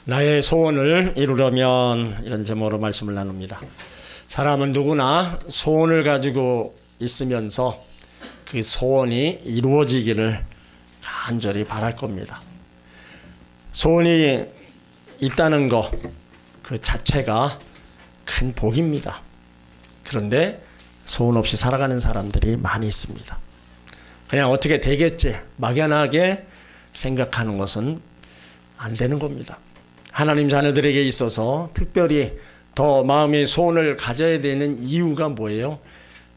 나의 소원을 이루려면, 이런 제목으로 말씀을 나눕니다. 사람은 누구나 소원을 가지고 있으면서 그 소원이 이루어지기를 간절히 바랄 겁니다. 소원이 있다는 것 그 자체가 큰 복입니다. 그런데 소원 없이 살아가는 사람들이 많이 있습니다. 그냥 어떻게 되겠지 막연하게 생각하는 것은 안 되는 겁니다. 하나님 자녀들에게 있어서 특별히 더 마음의 소원을 가져야 되는 이유가 뭐예요?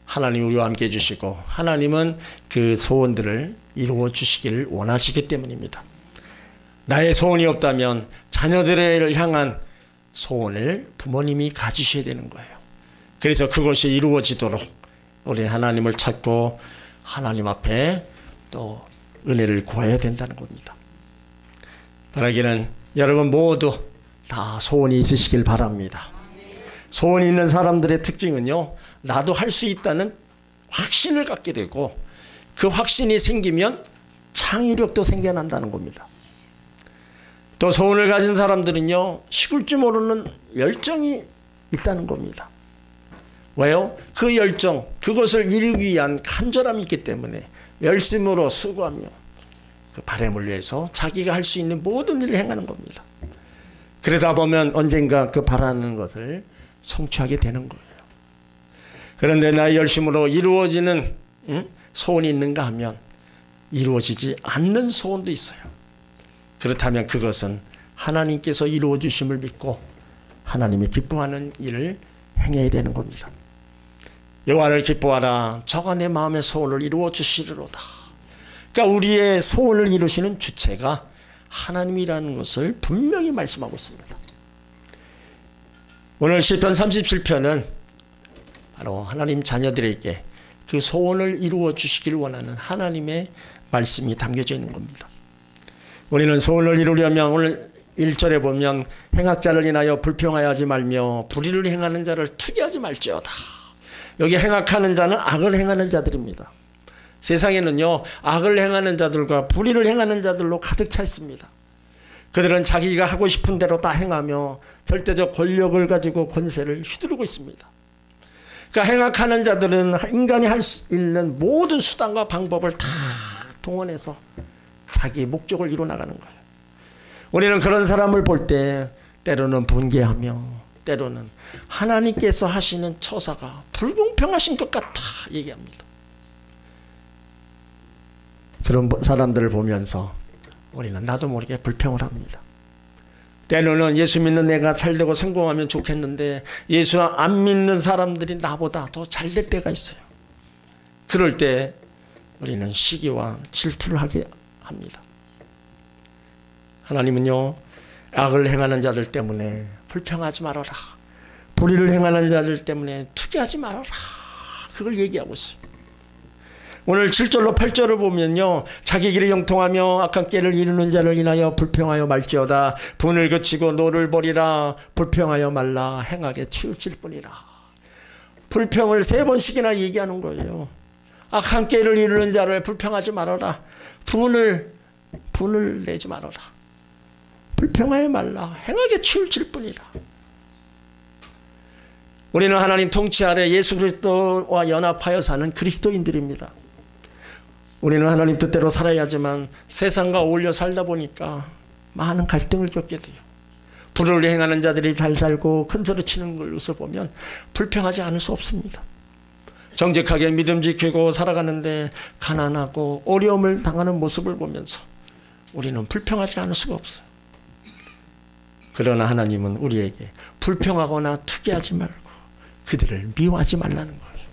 하나님 우리와 함께 해주시고 하나님은 그 소원들을 이루어 주시기를 원하시기 때문입니다. 나의 소원이 없다면 자녀들을 향한 소원을 부모님이 가지셔야 되는 거예요. 그래서 그것이 이루어지도록 우리 하나님을 찾고 하나님 앞에 또 은혜를 구해야 된다는 겁니다. 바라기는 여러분 모두 다 소원이 있으시길 바랍니다. 소원이 있는 사람들의 특징은요, 나도 할 수 있다는 확신을 갖게 되고 그 확신이 생기면 창의력도 생겨난다는 겁니다. 또 소원을 가진 사람들은요, 식을 줄 모르는 열정이 있다는 겁니다. 왜요? 그 열정, 그것을 이루기 위한 간절함이 있기 때문에 열심으로 수고하며 그 바람을 위해서 자기가 할 수 있는 모든 일을 행하는 겁니다. 그러다 보면 언젠가 그 바라는 것을 성취하게 되는 거예요. 그런데 나의 열심으로 이루어지는 소원이 있는가 하면 이루어지지 않는 소원도 있어요. 그렇다면 그것은 하나님께서 이루어 주심을 믿고 하나님이 기뻐하는 일을 행해야 되는 겁니다. 여호와를 기뻐하라. 저가 내 마음의 소원을 이루어 주시리로다. 그러니까 우리의 소원을 이루시는 주체가 하나님이라는 것을 분명히 말씀하고 있습니다. 오늘 시편 37편은 바로 하나님 자녀들에게 그 소원을 이루어 주시길 원하는 하나님의 말씀이 담겨져 있는 겁니다. 우리는 소원을 이루려면 오늘 1절에 보면 행악자를 인하여 불평하여 하지 말며 불의를 행하는 자를 투기하지 말지어다. 여기 행악하는 자는 악을 행하는 자들입니다. 세상에는요, 악을 행하는 자들과 불의를 행하는 자들로 가득 차 있습니다. 그들은 자기가 하고 싶은 대로 다 행하며 절대적 권력을 가지고 권세를 휘두르고 있습니다. 그러니까 행악하는 자들은 인간이 할 수 있는 모든 수단과 방법을 다 동원해서 자기 목적을 이루어 나가는 거예요. 우리는 그런 사람을 볼 때 때로는 분개하며 때로는 하나님께서 하시는 처사가 불공평하신 것 같아 얘기합니다. 그런 사람들을 보면서 우리는 나도 모르게 불평을 합니다. 때로는 예수 믿는 내가 잘되고 성공하면 좋겠는데 예수 안 믿는 사람들이 나보다 더 잘될 때가 있어요. 그럴 때 우리는 시기와 질투를 하게 합니다. 하나님은요, 악을 행하는 자들 때문에 불평하지 말아라. 불의를 행하는 자들 때문에 투기하지 말아라. 그걸 얘기하고 있어요. 오늘 7절로 8절을 보면요, 자기 길을 형통하며 악한 꾀를 이루는 자를 인하여 불평하여 말지어다. 분을 그치고 노를 버리라. 불평하여 말라. 행하게 치우칠 뿐이라. 불평을 3번씩이나 얘기하는 거예요. 악한 꾀를 이루는 자를 불평하지 말아라. 분을 내지 말아라. 불평하여 말라. 행하게 치우칠 뿐이라. 우리는 하나님 통치 아래 예수 그리스도와 연합하여 사는 그리스도인들입니다. 우리는 하나님 뜻대로 살아야 하지만 세상과 어울려 살다 보니까 많은 갈등을 겪게 돼요. 불의를 행하는 자들이 잘 살고 큰 소리 치는 것을 보면 불평하지 않을 수 없습니다. 정직하게 믿음 지키고 살아가는데 가난하고 어려움을 당하는 모습을 보면서 우리는 불평하지 않을 수가 없어요. 그러나 하나님은 우리에게 불평하거나 투기하지 말고 그들을 미워하지 말라는 거예요.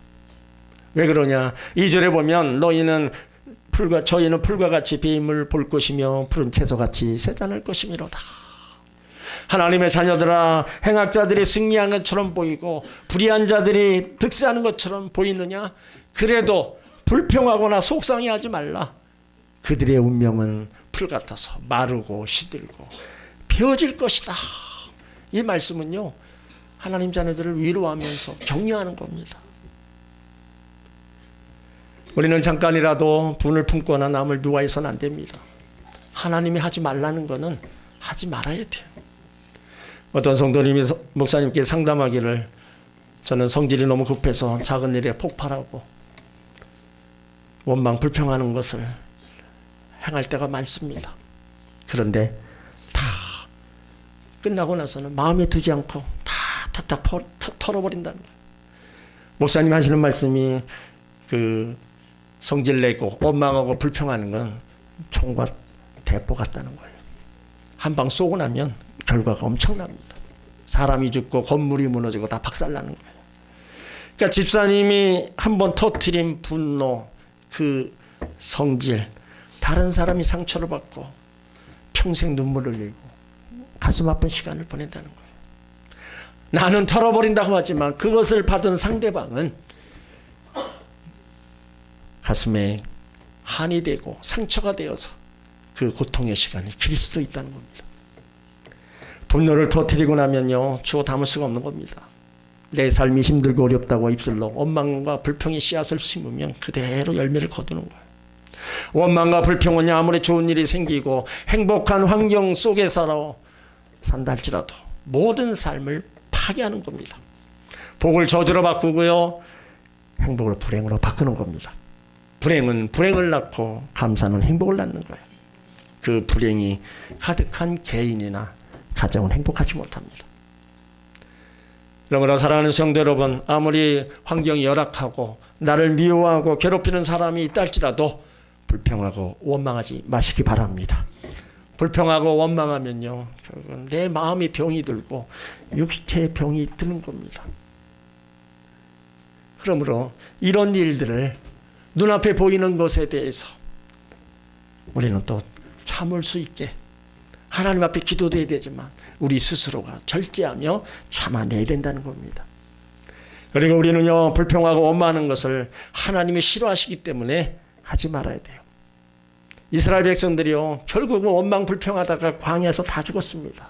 왜 그러냐? 2절에 보면 저희는 풀과 같이 뱀을 볼 것이며 푸른 채소같이 새자날 것이미로다. 하나님의 자녀들아, 행악자들이 승리한 것처럼 보이고 불의한 자들이 득세하는 것처럼 보이느냐? 그래도 불평하거나 속상해하지 말라. 그들의 운명은 풀 같아서 마르고 시들고 베어질 것이다. 이 말씀은요, 하나님 자녀들을 위로하면서 격려하는 겁니다. 우리는 잠깐이라도 분을 품거나 남을 미워해서는 안 됩니다. 하나님이 하지 말라는 거는 하지 말아야 돼요. 어떤 성도님이 목사님께 상담하기를 저는 성질이 너무 급해서 작은 일에 폭발하고 원망 불평하는 것을 행할 때가 많습니다. 그런데 다 끝나고 나서는 마음에 두지 않고 다 탁탁 털어버린다는 거예요. 목사님 하시는 말씀이 그 성질 내고 원망하고 불평하는 건 총과 대포 같다는 거예요. 한 방 쏘고 나면 결과가 엄청납니다. 사람이 죽고 건물이 무너지고 다 박살나는 거예요. 그러니까 집사님이 한번 터뜨린 분노, 그 성질, 다른 사람이 상처를 받고 평생 눈물을 흘리고 가슴 아픈 시간을 보낸다는 거예요. 나는 털어버린다고 하지만 그것을 받은 상대방은 가슴에 한이 되고 상처가 되어서 그 고통의 시간이 길 수도 있다는 겁니다. 분노를 터뜨리고 나면요, 주워 담을 수가 없는 겁니다. 내 삶이 힘들고 어렵다고 입술로 원망과 불평의 씨앗을 심으면 그대로 열매를 거두는 거예요. 원망과 불평은 아무리 좋은 일이 생기고 행복한 환경 속에서 산다 할지라도 모든 삶을 파괴하는 겁니다. 복을 저주로 바꾸고요, 행복을 불행으로 바꾸는 겁니다. 불행은 불행을 낳고 감사는 행복을 낳는 거예요. 그 불행이 가득한 개인이나 가정은 행복하지 못합니다. 그러므로 사랑하는 성도 여러분, 아무리 환경이 열악하고 나를 미워하고 괴롭히는 사람이 있다 할지라도 불평하고 원망하지 마시기 바랍니다. 불평하고 원망하면요, 결국은 내 마음이 병이 들고 육체의 병이 드는 겁니다. 그러므로 이런 일들을 눈앞에 보이는 것에 대해서 우리는 또 참을 수 있게 하나님 앞에 기도해야 되지만 우리 스스로가 절제하며 참아내야 된다는 겁니다. 그리고 우리는요, 불평하고 원망하는 것을 하나님이 싫어하시기 때문에 하지 말아야 돼요. 이스라엘 백성들이요, 결국은 원망 불평하다가 광야에서 다 죽었습니다.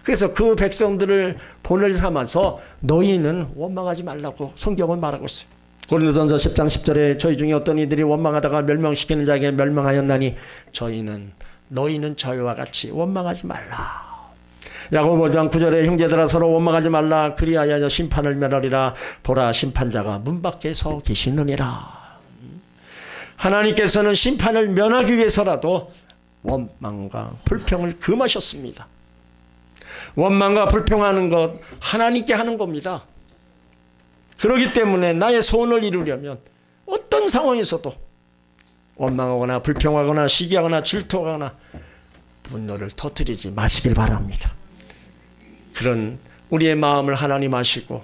그래서 그 백성들을 본을 삼아서 너희는 원망하지 말라고 성경은 말하고 있어요. 고린도전서 10장 10절에 저희 중에 어떤 이들이 원망하다가 멸망시키는 자에게 멸망하였나니 너희는 저희와 같이 원망하지 말라. 야고보 5장 9절에 형제들아 서로 원망하지 말라. 그리하여 심판을 면하리라. 보라, 심판자가 문 밖에 서 계시느니라. 하나님께서는 심판을 면하기 위해서라도 원망과 불평을 금하셨습니다. 원망과 불평하는 것 하나님께 하는 겁니다. 그렇기 때문에 나의 소원을 이루려면 어떤 상황에서도 원망하거나 불평하거나 시기하거나 질투하거나 분노를 터뜨리지 마시길 바랍니다. 그런 우리의 마음을 하나님 아시고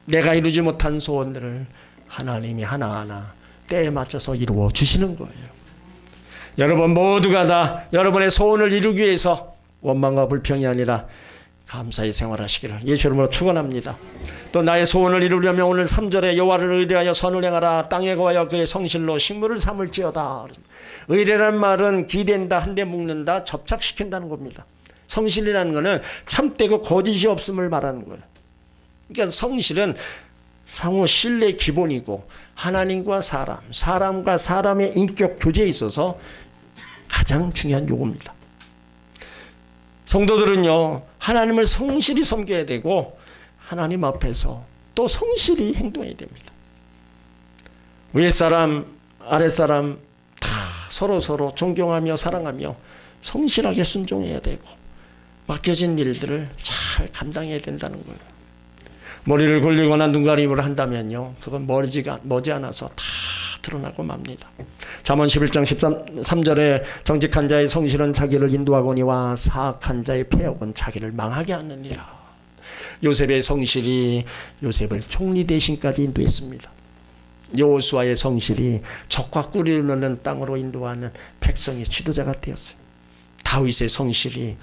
내가 이루지 못한 소원들을 하나님이 하나하나 때에 맞춰서 이루어 주시는 거예요. 여러분 모두가 다 여러분의 소원을 이루기 위해서 원망과 불평이 아니라 감사히 생활하시기를 예수 이름으로 축원합니다. 또 나의 소원을 이루려면 오늘 3절에 여호와를 의뢰하여 선을 행하라. 땅에 거하여 그의 성실로 식물을 삼을지어다. 의뢰란 말은 기댄다, 한데 묶는다, 접착시킨다는 겁니다. 성실이라는 것은 참되고 거짓이 없음을 말하는 거예요. 그러니까 성실은 상호 신뢰의 기본이고 하나님과 사람과 사람의 인격 교제에 있어서 가장 중요한 요구입니다. 성도들은요, 하나님을 성실히 섬겨야 되고 하나님 앞에서 또 성실히 행동해야 됩니다. 위에 사람, 아래 사람 다 서로 존경하며 사랑하며 성실하게 순종해야 되고 맡겨진 일들을 잘 감당해야 된다는 거예요. 머리를 굴리거나 눈 가림을 한다면요, 그건 머지않아서 다 드러나고 맙니다. 잠언 11장 13절에 정직한 자의 성실은 자기를 인도하거니와 사악한 자의 패역은 자기를 망하게 하느니라. 요셉의 성실이 요셉을 총리 대신까지 인도했습니다. 여호수아의 성실이 적과 꿀이 흐르는 땅으로 인도하는 백성의 지도자가 되었어요. 다윗의 성실이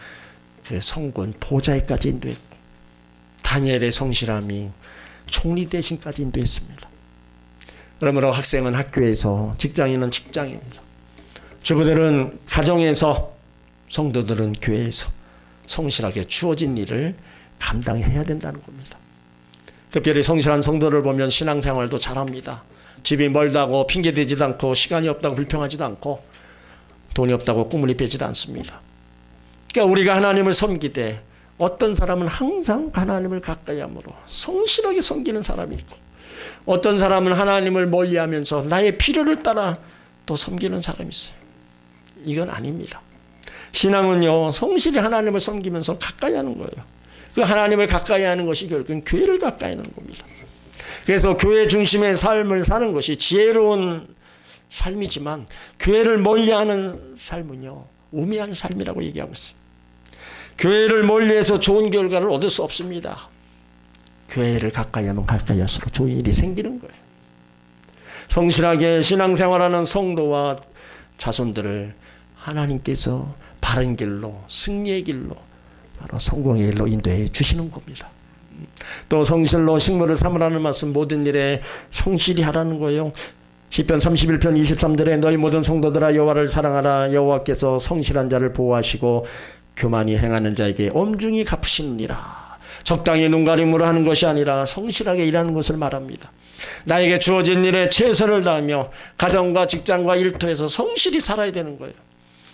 그 성군 보좌에까지 인도했고 다니엘의 성실함이 총리 대신까지 인도했습니다. 그러므로 학생은 학교에서, 직장인은 직장에서, 주부들은 가정에서, 성도들은 교회에서 성실하게 주어진 일을 감당해야 된다는 겁니다. 특별히 성실한 성도를 보면 신앙생활도 잘합니다. 집이 멀다고 핑계대지도 않고 시간이 없다고 불평하지도 않고 돈이 없다고 꾸물이 빼지도 않습니다. 그러니까 우리가 하나님을 섬기되 어떤 사람은 항상 하나님을 가까이 함으로 성실하게 섬기는 사람이 있고, 어떤 사람은 하나님을 멀리하면서 나의 필요를 따라 또 섬기는 사람이 있어요. 이건 아닙니다. 신앙은요, 성실히 하나님을 섬기면서 가까이 하는 거예요. 그 하나님을 가까이 하는 것이 결국은 교회를 가까이 하는 겁니다. 그래서 교회 중심의 삶을 사는 것이 지혜로운 삶이지만, 교회를 멀리하는 삶은요, 우매한 삶이라고 얘기하고 있어요. 교회를 멀리해서 좋은 결과를 얻을 수 없습니다. 교회를 가까이 하면 가까이 할수록 좋은 일이 생기는 거예요. 성실하게 신앙생활하는 성도와 자손들을 하나님께서 바른 길로, 승리의 길로, 바로 성공의 길로 인도해 주시는 겁니다. 또 성실로 식물을 삼으라는 말씀, 모든 일에 성실히 하라는 거예요. 시편 31편 23절에 너희 모든 성도들아 여호와를 사랑하라. 여호와께서 성실한 자를 보호하시고 교만히 행하는 자에게 엄중히 갚으시느니라. 적당히 눈가림으로 하는 것이 아니라 성실하게 일하는 것을 말합니다. 나에게 주어진 일에 최선을 다하며 가정과 직장과 일터에서 성실히 살아야 되는 거예요.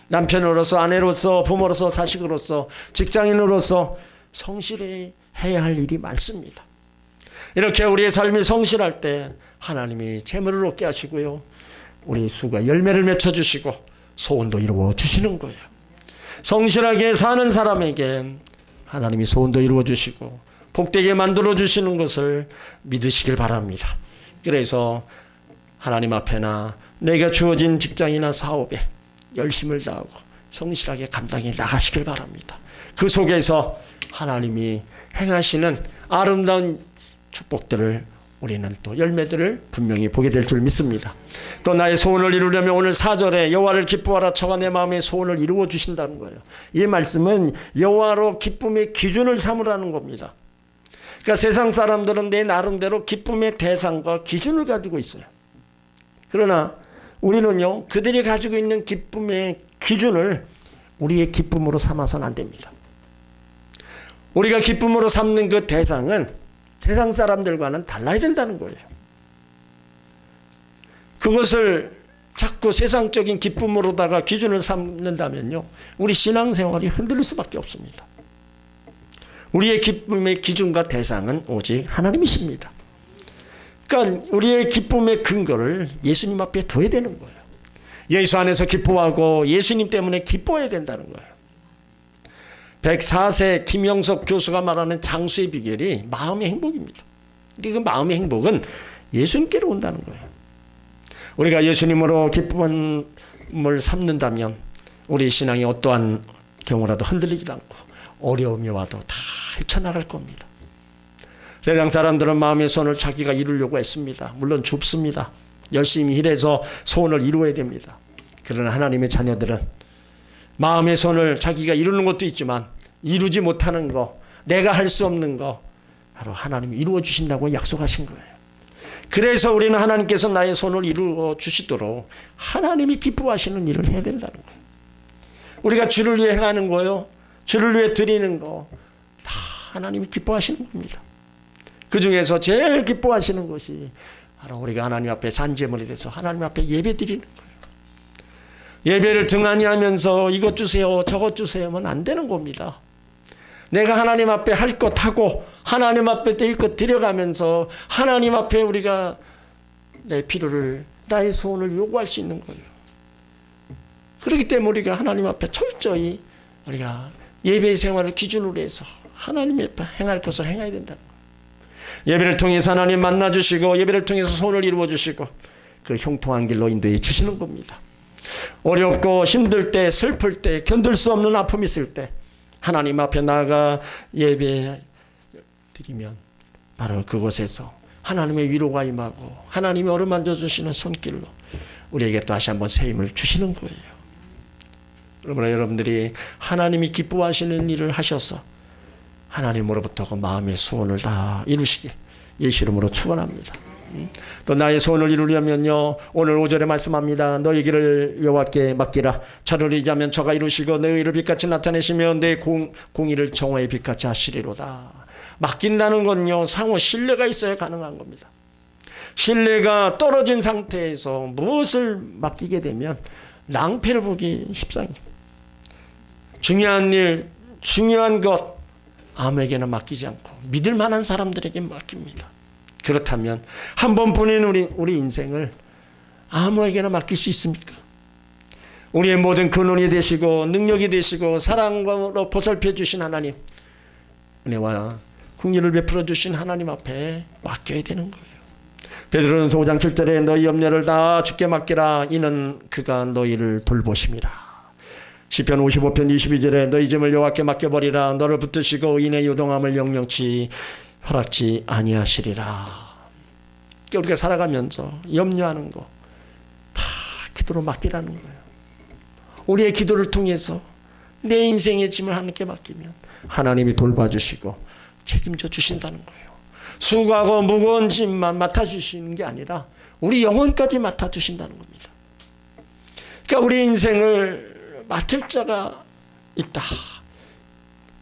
남편으로서, 아내로서, 부모로서, 자식으로서, 직장인으로서 성실히 해야 할 일이 많습니다. 이렇게 우리의 삶이 성실할 때 하나님이 재물을 얻게 하시고요, 우리 수가 열매를 맺혀주시고 소원도 이루어 주시는 거예요. 성실하게 사는 사람에게 하나님이 소원도 이루어 주시고 복되게 만들어 주시는 것을 믿으시길 바랍니다. 그래서 하나님 앞에나 내가 주어진 직장이나 사업에 열심을 다하고 성실하게 감당해 나가시길 바랍니다. 그 속에서 하나님이 행하시는 아름다운 축복들을, 우리는 또 열매들을 분명히 보게 될 줄 믿습니다. 또 나의 소원을 이루려면 오늘 4절에 여호와를 기뻐하라 저가 내 마음의 소원을 이루어 주신다는 거예요. 이 말씀은 여호와로 기쁨의 기준을 삼으라는 겁니다. 그러니까 세상 사람들은 내 나름대로 기쁨의 대상과 기준을 가지고 있어요. 그러나 우리는요, 그들이 가지고 있는 기쁨의 기준을 우리의 기쁨으로 삼아서는 안 됩니다. 우리가 기쁨으로 삼는 그 대상은 세상 사람들과는 달라야 된다는 거예요. 그것을 자꾸 세상적인 기쁨으로다가 기준을 삼는다면요, 우리 신앙생활이 흔들릴 수밖에 없습니다. 우리의 기쁨의 기준과 대상은 오직 하나님이십니다. 그러니까 우리의 기쁨의 근거를 예수님 앞에 둬야 되는 거예요. 예수 안에서 기뻐하고 예수님 때문에 기뻐해야 된다는 거예요. 104세 김영석 교수가 말하는 장수의 비결이 마음의 행복입니다. 그 마음의 행복은 예수님께로 온다는 거예요. 우리가 예수님으로 기쁨을 삼는다면 우리 신앙이 어떠한 경우라도 흔들리지도 않고 어려움이 와도 다 헤쳐나갈 겁니다. 세상 사람들은 마음의 소원을 자기가 이루려고 했습니다. 물론 좁습니다. 열심히 일해서 소원을 이루어야 됩니다. 그러나 하나님의 자녀들은 마음의 소원을 자기가 이루는 것도 있지만 이루지 못하는 거, 내가 할 수 없는 거 바로 하나님이 이루어 주신다고 약속하신 거예요. 그래서 우리는 하나님께서 나의 소원을 이루어 주시도록 하나님이 기뻐하시는 일을 해야 된다는 거예요. 우리가 주를 위해 행하는 거요, 주를 위해 드리는 거 다 하나님이 기뻐하시는 겁니다. 그 중에서 제일 기뻐하시는 것이 바로 우리가 하나님 앞에 산제물이 돼서 하나님 앞에 예배 드리는 거예요. 예배를 등한히 하면서 이것 주세요 저것 주세요 하면 안 되는 겁니다. 내가 하나님 앞에 할 것 하고 하나님 앞에 드릴 것 드려가면서 하나님 앞에 우리가 내 필요를, 나의 소원을 요구할 수 있는 거예요. 그렇기 때문에 우리가 하나님 앞에 철저히 우리가 예배 생활을 기준으로 해서 하나님 앞에 행할 것을 행해야 된다는 거예요. 예배를 통해서 하나님 만나주시고 예배를 통해서 소원을 이루어주시고 그 형통한 길로 인도해 주시는 겁니다. 어렵고 힘들 때, 슬플 때, 견딜 수 없는 아픔이 있을 때 하나님 앞에 나아가 예배 드리면 바로 그곳에서 하나님의 위로가 임하고 하나님이 어루만져 주시는 손길로 우리에게 또 다시 한번 새 힘을 주시는 거예요. 그러므로 여러분들이 하나님이 기뻐하시는 일을 하셔서 하나님으로부터 그 마음의 소원을 다 이루시길 예수 이름으로 축원합니다. 또 나의 소원을 이루려면요, 오늘 5절에 말씀합니다. 너희 길을 여호와께 맡기라. 저를 의지하면 저가 이루시고 내 의를 빛같이 나타내시며 내 공의를 정오의 빛같이 하시리로다. 맡긴다는 건요, 상호 신뢰가 있어야 가능한 겁니다. 신뢰가 떨어진 상태에서 무엇을 맡기게 되면 낭패를 보기 십상입니다. 중요한 일, 중요한 것, 아무에게나 맡기지 않고 믿을 만한 사람들에게 맡깁니다. 그렇다면 한 번뿐인 우리 인생을 아무에게나 맡길 수 있습니까? 우리의 모든 근원이 되시고 능력이 되시고 사랑으로 보살펴 주신 하나님, 은혜와 긍휼을 베풀어 주신 하나님 앞에 맡겨야 되는 거예요. 베드로는 5장 7절에 너희 염려를 다 주께 맡기라. 이는 그가 너희를 돌보심이라. 시편 55편 22절에 너희 짐을 여호와께 맡겨버리라. 너를 붙드시고 의인의 요동함을 영영치 허락지 아니하시리라. 우리가 살아가면서 염려하는 거 다 기도로 맡기라는 거예요. 우리의 기도를 통해서 내 인생의 짐을 하나님께 맡기면 하나님이 돌봐주시고 책임져 주신다는 거예요. 수고하고 무거운 짐만 맡아주시는 게 아니라 우리 영혼까지 맡아주신다는 겁니다. 그러니까 우리 인생을 맡을 자가 있다.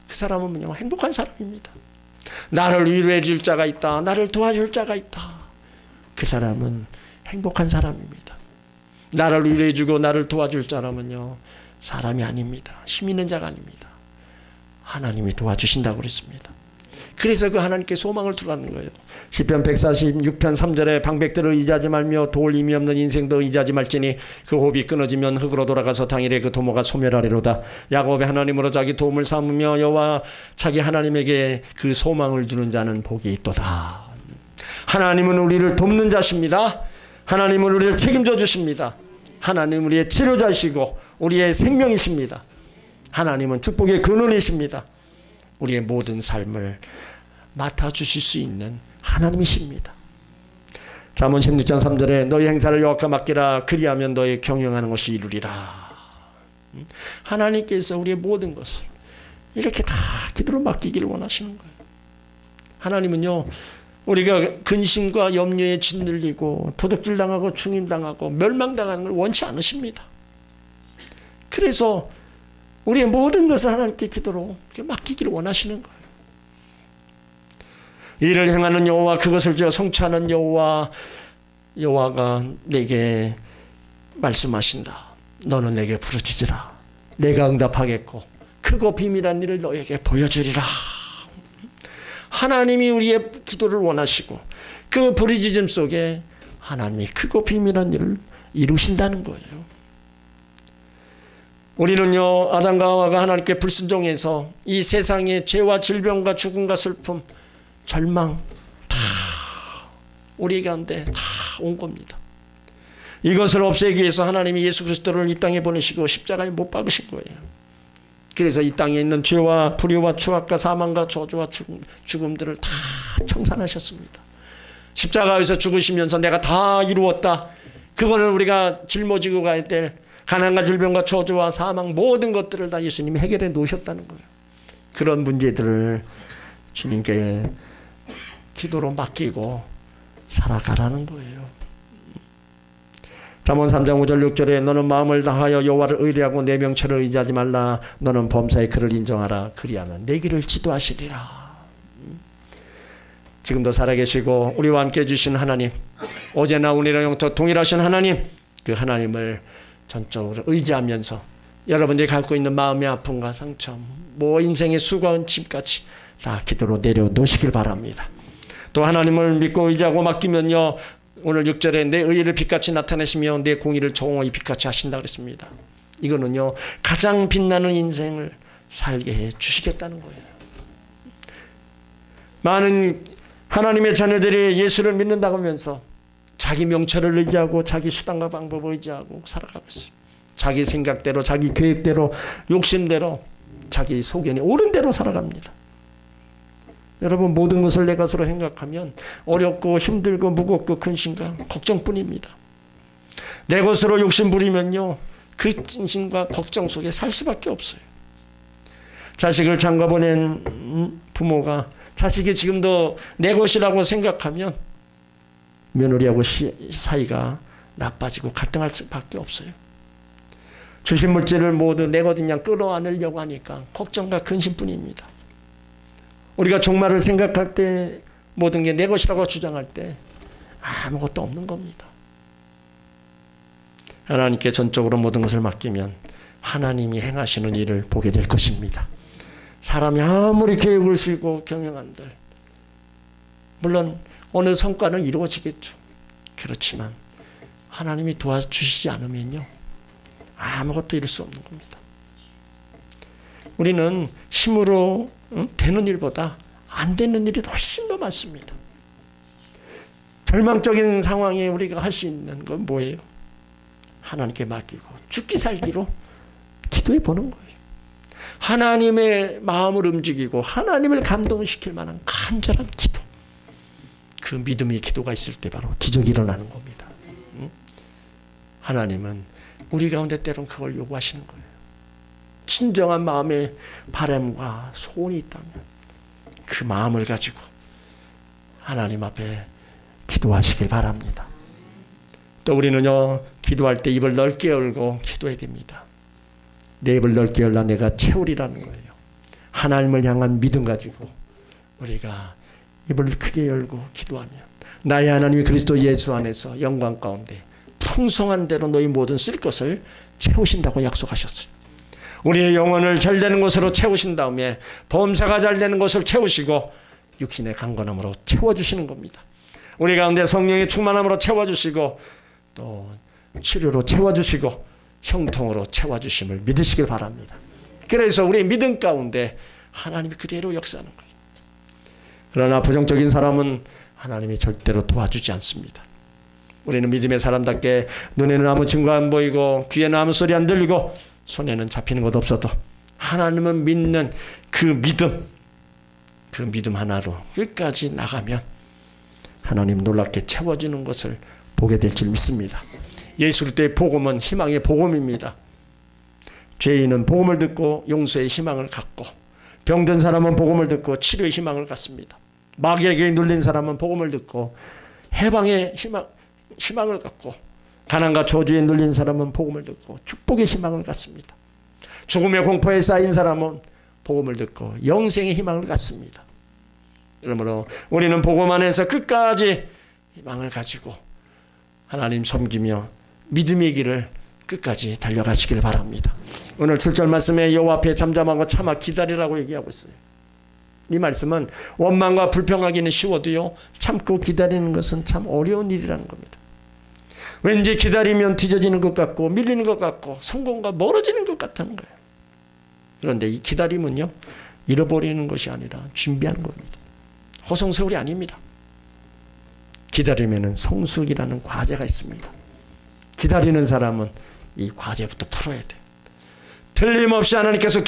그 사람은 뭐냐? 행복한 사람입니다. 나를 위로해 줄 자가 있다. 나를 도와줄 자가 있다. 그 사람은 행복한 사람입니다. 나를 위로해 주고 나를 도와줄 자라면요, 사람이 아닙니다. 힘 있는 자가 아닙니다. 하나님이 도와주신다고 그랬습니다. 그래서 그 하나님께 소망을 두라는 거예요. 시편 146편 3절에 방백들을 의지하지 말며 도울 힘이 없는 인생도 의지하지 말지니 그 호흡이 끊어지면 흙으로 돌아가서 당일에 그 도모가 소멸하리로다. 야곱의 하나님으로 자기 도움을 삼으며 여호와 자기 하나님에게 그 소망을 두는 자는 복이 있도다. 하나님은 우리를 돕는 자십니다. 하나님은 우리를 책임져 주십니다. 하나님은 우리의 치료자이시고 우리의 생명이십니다. 하나님은 축복의 근원이십니다. 우리의 모든 삶을 맡아주실 수 있는 하나님이십니다. 잠언 16장 3절에 너희 행사를 여호와께 맡기라. 그리하면 너희 경영하는 것이 이루리라. 하나님께서 우리의 모든 것을 이렇게 다 기도로 맡기기를 원하시는 거예요. 하나님은요, 우리가 근심과 염려에 짓눌리고 도둑질당하고 죽임당하고 멸망당하는 걸 원치 않으십니다. 그래서 우리의 모든 것을 하나님께 기도로 맡기기를 원하시는 거예요. 이를 행하는 여호와 그것을 지어 성취하는 여호와가 내게 말씀하신다. 너는 내게 부르짖으라. 내가 응답하겠고 크고 비밀한 일을 너에게 보여주리라. 하나님이 우리의 기도를 원하시고 그 부르짖음 속에 하나님이 크고 비밀한 일을 이루신다는 거예요. 우리는요, 아담과 하와가 하나님께 불순종해서 이 세상의 죄와 질병과 죽음과 슬픔, 절망 다 우리 가운데 다 온 겁니다. 이것을 없애기 위해서 하나님이 예수 그리스도를 이 땅에 보내시고 십자가에 못 박으신 거예요. 그래서 이 땅에 있는 죄와 불의와 추악과 사망과 저주와 죽음들을 다 청산하셨습니다. 십자가에서 죽으시면서 내가 다 이루었다. 그거는 우리가 짊어지고 가야 될 가난과 질병과 저주와 사망 모든 것들을 다 예수님이 해결해 놓으셨다는 거예요. 그런 문제들을 주님께 기도로 맡기고 살아가라는 거예요. 잠언 3장 5절 6절에 너는 마음을 다하여 여호와를 의뢰하고 내 명철을 의지하지 말라. 너는 범사의 그를 인정하라. 그리하면 내 길을 지도하시리라. 지금도 살아계시고 우리와 함께 해주신 하나님, 어제나 오늘이나 영토 동일하신 하나님, 그 하나님을 전적으로 의지하면서 여러분들이 갖고 있는 마음의 아픔과 상처, 인생의 수고한 짐까지 다 기도로 내려놓으시길 바랍니다. 또 하나님을 믿고 의지하고 맡기면요, 오늘 6절에 내 의의를 빛같이 나타내시며 내 공의를 정오히 빛같이 하신다 그랬습니다. 이거는요, 가장 빛나는 인생을 살게 해 주시겠다는 거예요. 많은 하나님의 자녀들이 예수를 믿는다고 하면서 자기 명철을 의지하고 자기 수단과 방법을 의지하고 살아가고 있어요. 자기 생각대로, 자기 계획대로, 욕심대로, 자기 소견이 옳은 대로 살아갑니다. 여러분, 모든 것을 내 것으로 생각하면 어렵고 힘들고 무겁고 근심과 걱정뿐입니다. 내 것으로 욕심 부리면요, 그 근심과 걱정 속에 살 수밖에 없어요. 자식을 장가 보낸 부모가 자식이 지금도 내 것이라고 생각하면 며느리하고 사이가 나빠지고 갈등할 수밖에 없어요. 주신 물질을 모두 내 것 그냥 끌어안으려고 하니까 걱정과 근심뿐입니다. 우리가 종말을 생각할 때 모든 게 내 것이라고 주장할 때 아무것도 없는 겁니다. 하나님께 전적으로 모든 것을 맡기면 하나님이 행하시는 일을 보게 될 것입니다. 사람이 아무리 계획을 쓰고 경영한들 물론 어느 성과는 이루어지겠죠. 그렇지만 하나님이 도와주시지 않으면요 아무것도 이룰 수 없는 겁니다. 우리는 힘으로 되는 일보다 안 되는 일이 훨씬 더 많습니다. 절망적인 상황에 우리가 할 수 있는 건 뭐예요? 하나님께 맡기고 죽기 살기로 기도해 보는 거예요. 하나님의 마음을 움직이고 하나님을 감동시킬 만한 간절한 기도. 그 믿음의 기도가 있을 때 바로 기적이 일어나는 겁니다. 하나님은 우리 가운데 때론 그걸 요구하시는 거예요. 진정한 마음의 바람과 소원이 있다면 그 마음을 가지고 하나님 앞에 기도하시길 바랍니다. 또 우리는요 기도할 때 입을 넓게 열고 기도해야 됩니다. 내 입을 넓게 열라 내가 채우리라는 거예요. 하나님을 향한 믿음 가지고 우리가 입을 크게 열고 기도하면 나의 하나님이 그리스도 예수 안에서 영광 가운데 풍성한 대로 너희 모든 쓸 것을 채우신다고 약속하셨어요. 우리의 영혼을 잘 되는 것으로 채우신 다음에 범사가 잘 되는 것을 채우시고 육신의 강건함으로 채워주시는 겁니다. 우리 가운데 성령의 충만함으로 채워주시고 또 치료로 채워주시고 형통으로 채워주심을 믿으시길 바랍니다. 그래서 우리의 믿음 가운데 하나님이 그대로 역사하는 거예요. 그러나 부정적인 사람은 하나님이 절대로 도와주지 않습니다. 우리는 믿음의 사람답게 눈에는 아무 증거 안 보이고 귀에는 아무 소리 안 들리고 손에는 잡히는 것 없어도 하나님은 믿는 그 믿음 하나로 끝까지 나가면 하나님 놀랍게 채워지는 것을 보게 될 줄 믿습니다. 예수 그리스도의 복음은 희망의 복음입니다. 죄인은 복음을 듣고 용서의 희망을 갖고 병든 사람은 복음을 듣고 치료의 희망을 갖습니다. 마귀에게 눌린 사람은 복음을 듣고 해방의 희망을 갖고 가난과 저주에 눌린 사람은 복음을 듣고 축복의 희망을 갖습니다. 죽음의 공포에 쌓인 사람은 복음을 듣고 영생의 희망을 갖습니다. 그러므로 우리는 복음 안에서 끝까지 희망을 가지고 하나님 섬기며 믿음의 길을 끝까지 달려가시길 바랍니다. 오늘 7절 말씀에 여호와 앞에 잠잠하고 참아 기다리라고 얘기하고 있어요. 이 말씀은 원망과 불평하기는 쉬워도요 참고 기다리는 것은 참 어려운 일이라는 겁니다. 왠지 기다리면 뒤져지는 것 같고 밀리는 것 같고 성공과 멀어지는 것 같다는 거예요. 그런데 이 기다림은요 잃어버리는 것이 아니라 준비하는 겁니다. 허송세월이 아닙니다. 기다리면은 성숙이라는 과제가 있습니다. 기다리는 사람은 이 과제부터 풀어야 돼요. 틀림없이 하나님께서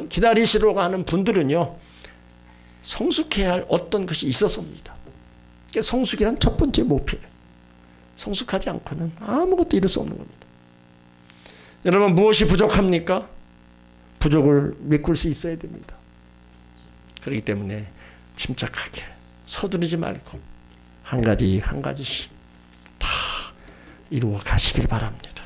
기다리시려고 하는 분들은요 성숙해야 할 어떤 것이 있어서입니다. 성숙이란 첫 번째 목표예요. 성숙하지 않고는 아무것도 이룰 수 없는 겁니다. 여러분 무엇이 부족합니까? 부족을 메꿀 수 있어야 됩니다. 그렇기 때문에 침착하게 서두르지 말고 한 가지씩 다 이루어 가시길 바랍니다.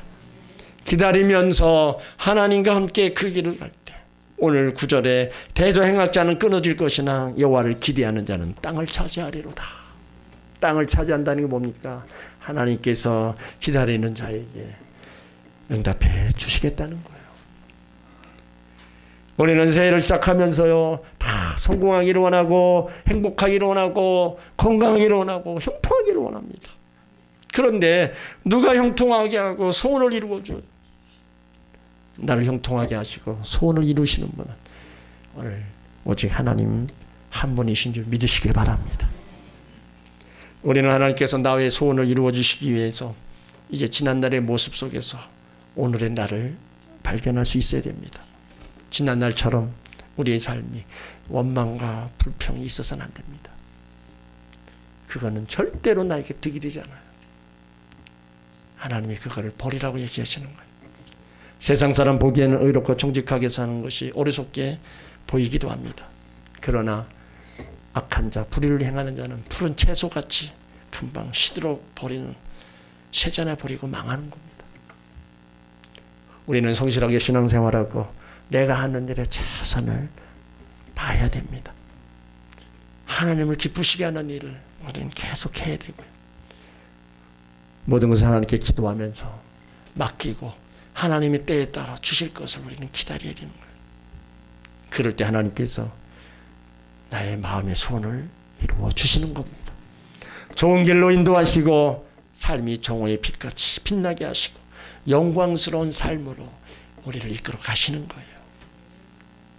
기다리면서 하나님과 함께 그 길을 갈 때 오늘 9절에 대저행악자는 끊어질 것이나 여호와를 기대하는 자는 땅을 차지하리로다. 땅을 차지한다는 게 뭡니까? 하나님께서 기다리는 자에게 응답해 주시겠다는 거예요. 우리는 새해를 시작하면서요 다 성공하기를 원하고 행복하기를 원하고 건강하기를 원하고 형통하기를 원합니다. 그런데 누가 형통하게 하고 소원을 이루어줘요? 나를 형통하게 하시고 소원을 이루시는 분은 오늘 오직 하나님 한 분이신 줄 믿으시길 바랍니다. 우리는 하나님께서 나의 소원을 이루어 주시기 위해서 이제 지난날의 모습 속에서 오늘의 나를 발견할 수 있어야 됩니다. 지난날처럼 우리의 삶이 원망과 불평이 있어서는 안 됩니다. 그거는 절대로 나에게 득이 되지 않아요. 하나님이 그거를 버리라고 얘기하시는 거예요. 세상 사람 보기에는 의롭고 정직하게 사는 것이 어리석게 보이기도 합니다. 그러나 악한 자, 불의를 행하는 자는 푸른 채소같이 금방 시들어 버리는 쇠잔에 버리고 망하는 겁니다. 우리는 성실하게 신앙생활하고 내가 하는 일에 최선을 다해야 됩니다. 하나님을 기쁘시게 하는 일을 우리는 계속 해야 되고요. 모든 것을 하나님께 기도하면서 맡기고 하나님의 때에 따라 주실 것을 우리는 기다려야 되는 거예요. 그럴 때 하나님께서 나의 마음의 소원을 이루어 주시는 겁니다. 좋은 길로 인도하시고 삶이 정오의 빛같이 빛나게 하시고 영광스러운 삶으로 우리를 이끌어 가시는 거예요.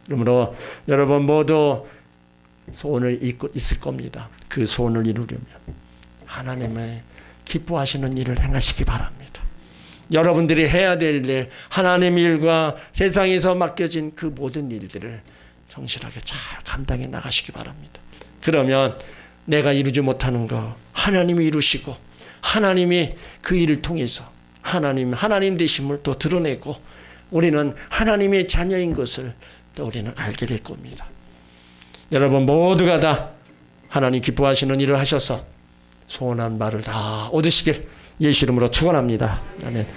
그러므로 여러분 모두 소원을 잊고 있을 겁니다. 그 소원을 이루려면 하나님의 기뻐하시는 일을 행하시기 바랍니다. 여러분들이 해야 될 일, 하나님의 일과 세상에서 맡겨진 그 모든 일들을 정실하게 잘 감당해 나가시기 바랍니다. 그러면 내가 이루지 못하는 거 하나님이 이루시고 하나님이 그 일을 통해서 하나님 되심을 또 드러내고 우리는 하나님의 자녀인 것을 또 우리는 알게 될 겁니다. 여러분 모두가 다 하나님 기뻐하시는 일을 하셔서 소원한 바를 다 얻으시길 예수 이름으로 축원합니다. 아멘.